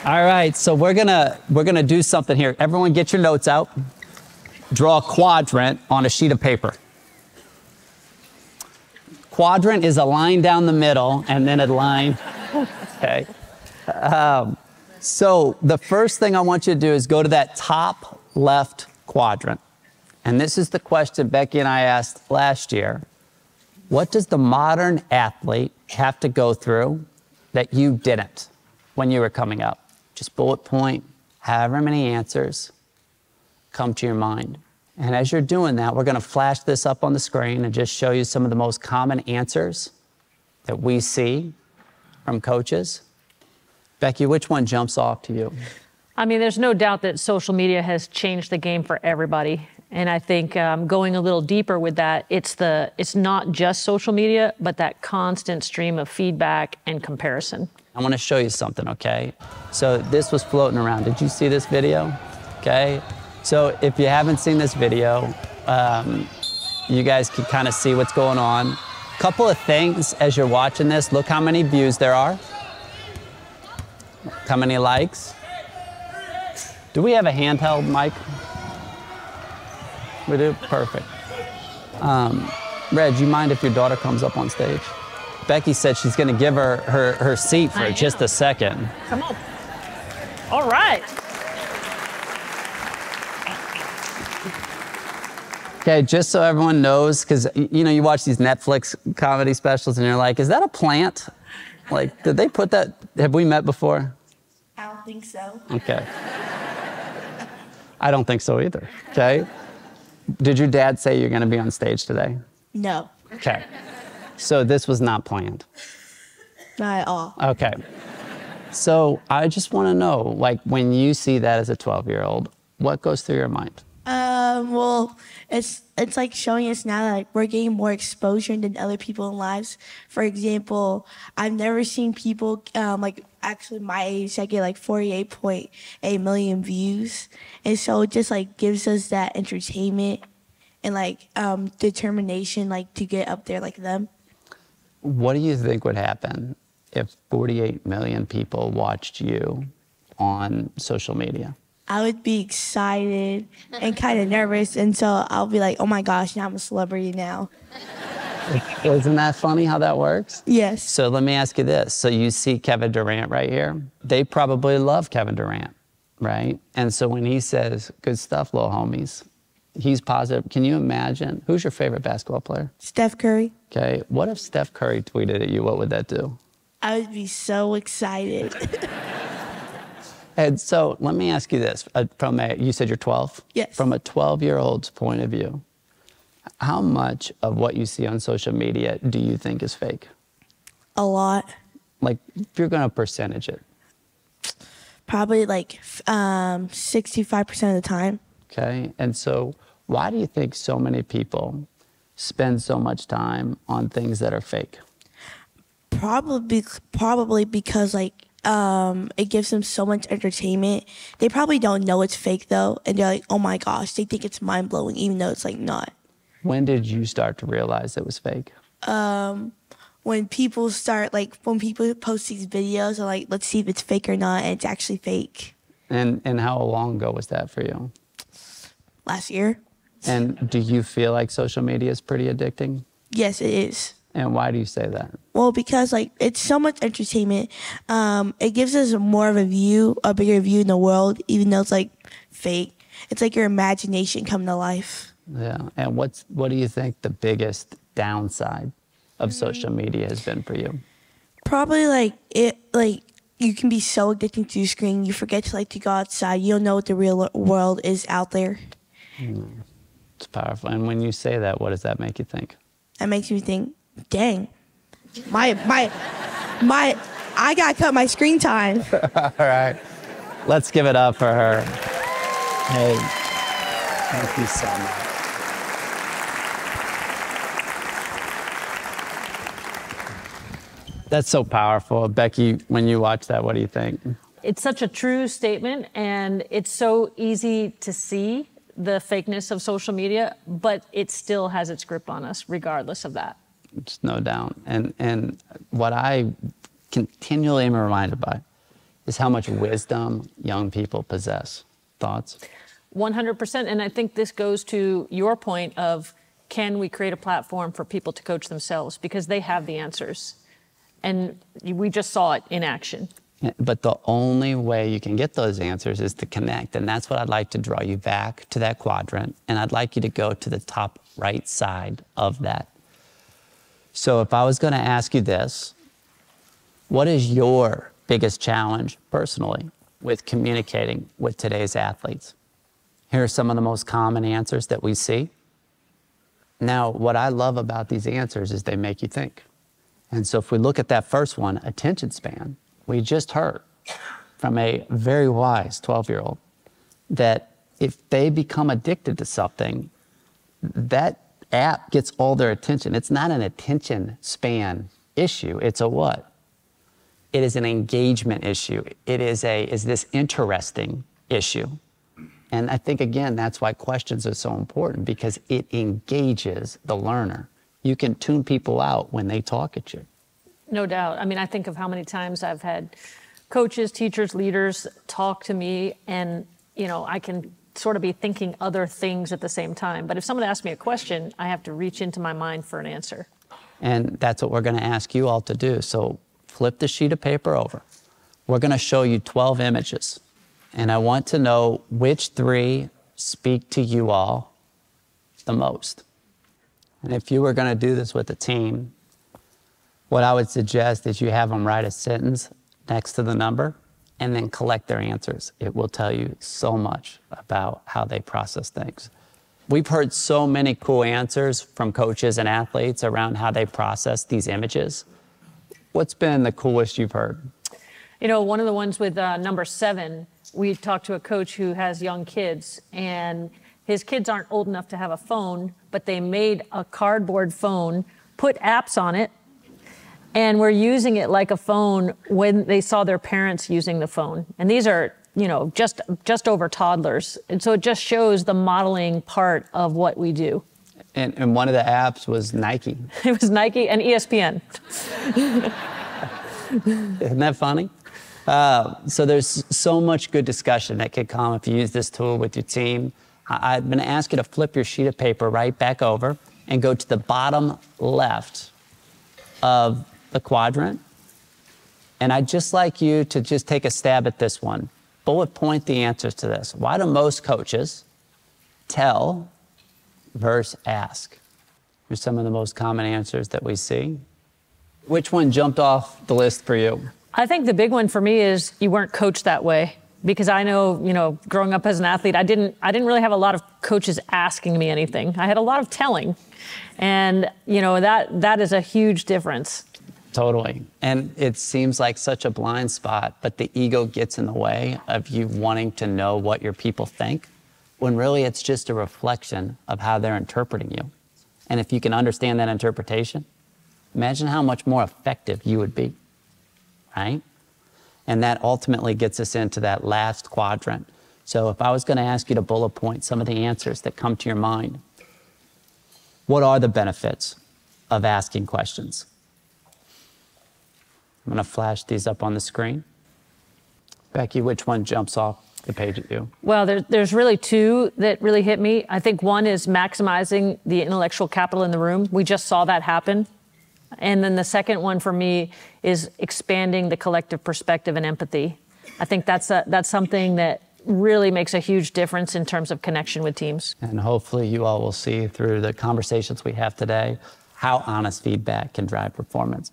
All right, so we're gonna do something here. Everyone get your notes out. Draw a quadrant on a sheet of paper. Quadrant is a line down the middle and then a line, okay. So the first thing I want you to do is go to that top left quadrant. And this is the question Becky and I asked last year. What does the modern athlete have to go through that you didn't when you were coming up? Just bullet point, however many answers come to your mind. And as you're doing that, we're gonna flash this up on the screen and just show you some of the most common answers that we see from coaches. Becky, which one jumps off to you? I mean, there's no doubt that social media has changed the game for everybody. And I think going a little deeper with that, it's not just social media, but that constant stream of feedback and comparison. I want to show you something, okay? So this was floating around. Did you see this video? Okay. So if you haven't seen this video, you guys can kind of see what's going on. Couple of things as you're watching this. Look how many views there are. How many likes? Do we have a handheld mic? We do? Perfect. Reg, you mind if your daughter comes up on stage? Becky said she's going to give her seat for just a second. Come on. All right. Okay, just so everyone knows, because you know you watch these Netflix comedy specials and you're like, is that a plant? Like, did they put that? Have we met before? I don't think so. Okay. I don't think so either. Okay. Did your dad say you're going to be on stage today? No. Okay. So this was not planned. Not at all. Okay. So I just want to know, like, when you see that as a 12-year-old, what goes through your mind? Well, it's like showing us now that like, we're getting more exposure than other people in lives. For example, I've never seen people like actually my age that get like 48.8 million views, and so it just like gives us that entertainment and like determination like to get up there like them. What do you think would happen if 48 million people watched you on social media? I would be excited and kind of nervous, and so I'll be like, oh my gosh, now I'm a celebrity now. Isn't that funny how that works? Yes. So let me ask you this. So you see Kevin Durant right here. They probably love Kevin Durant, right? And so when he says, good stuff, little homies, he's positive. Can you imagine? Who's your favorite basketball player? Steph Curry. Okay. What if Steph Curry tweeted at you? What would that do? I would be so excited. And so let me ask you this. You said you're 12? Yes. From a 12-year-old's point of view, how much of what you see on social media do you think is fake? A lot. Like, if you're going to percentage it. Probably like 65% of the time. Okay. And so why do you think so many people spend so much time on things that are fake? Probably because like it gives them so much entertainment. They probably don't know it's fake though, and they're like, oh my gosh, they think it's mind blowing, even though it's like not. When did you start to realize it was fake? When people post these videos and like, let's see if it's fake or not, and it's actually fake. And how long ago was that for you? Last year. And do you feel like social media is pretty addicting? Yes, it is. And why do you say that? Well, because like it's so much entertainment. It gives us more of a bigger view in the world, even though it's like fake. It's like your imagination coming to life. Yeah. And what do you think the biggest downside of social media has been for you? Probably like you can be so addicted to your screen, you forget to go outside. You don't know what the real world is out there. It's powerful. And when you say that, what does that make you think? That makes me think, dang, I gotta cut my screen time. All right. Let's give it up for her. Hey, thank you so much. That's so powerful. Becky, when you watch that, what do you think? It's such a true statement, and it's so easy to see the fakeness of social media, but it still has its grip on us regardless of that. Just no doubt. And what I continually am reminded by is how much wisdom young people possess. Thoughts? 100%. And I think this goes to your point of, can we create a platform for people to coach themselves? Because they have the answers. And we just saw it in action. But the only way you can get those answers is to connect. And that's what I'd like to draw you back to that quadrant. And I'd like you to go to the top right side of that. So if I was going to ask you this, what is your biggest challenge personally with communicating with today's athletes? Here are some of the most common answers that we see. Now, what I love about these answers is they make you think. And so if we look at that first one, attention span, we just heard from a very wise 12-year-old that if they become addicted to something, that app gets all their attention. It's not an attention span issue. It's a what? It is an engagement issue. It is this interesting issue? And I think, again, that's why questions are so important, because it engages the learner. You can tune people out when they talk at you. No doubt. I mean, I think of how many times I've had coaches, teachers, leaders talk to me, and, you know, I can sort of be thinking other things at the same time. But if someone asks me a question, I have to reach into my mind for an answer. And that's what we're going to ask you all to do. So flip the sheet of paper over. We're going to show you 12 images. And I want to know which 3 speak to you all the most. And if you were going to do this with a team, what I would suggest is you have them write a sentence next to the number and then collect their answers. It will tell you so much about how they process things. We've heard so many cool answers from coaches and athletes around how they process these images. What's been the coolest you've heard? You know, one of the ones with number 7, we talked to a coach who has young kids, and his kids aren't old enough to have a phone, but they made a cardboard phone, put apps on it, and were using it like a phone when they saw their parents using the phone. And these are, you know, just over toddlers. And so it just shows the modeling part of what we do. And one of the apps was Nike. It was Nike and ESPN. Isn't that funny? So there's so much good discussion that could come if you use this tool with your team. I'm going to ask you to flip your sheet of paper right back over and go to the bottom left of the quadrant. And I'd just like you to just take a stab at this one. Bullet point the answers to this. Why do most coaches tell versus ask? Here's some of the most common answers that we see. Which one jumped off the list for you? I think the big one for me is you weren't coached that way, because I know, you know, growing up as an athlete, I didn't really have a lot of coaches asking me anything. I had a lot of telling, and you know, that is a huge difference. Totally. And it seems like such a blind spot, but the ego gets in the way of you wanting to know what your people think, when really it's just a reflection of how they're interpreting you. And if you can understand that interpretation, imagine how much more effective you would be. Right? And that ultimately gets us into that last quadrant. So if I was going to ask you to bullet point some of the answers that come to your mind, what are the benefits of asking questions? I'm going to flash these up on the screen. Becky, which one jumps off the page at you? Well, there's really 2 that really hit me. I think one is maximizing the intellectual capital in the room. We just saw that happen. And then the second one for me is expanding the collective perspective and empathy. I think that's something that really makes a huge difference in terms of connection with teams. And hopefully you all will see through the conversations we have today how honest feedback can drive performance.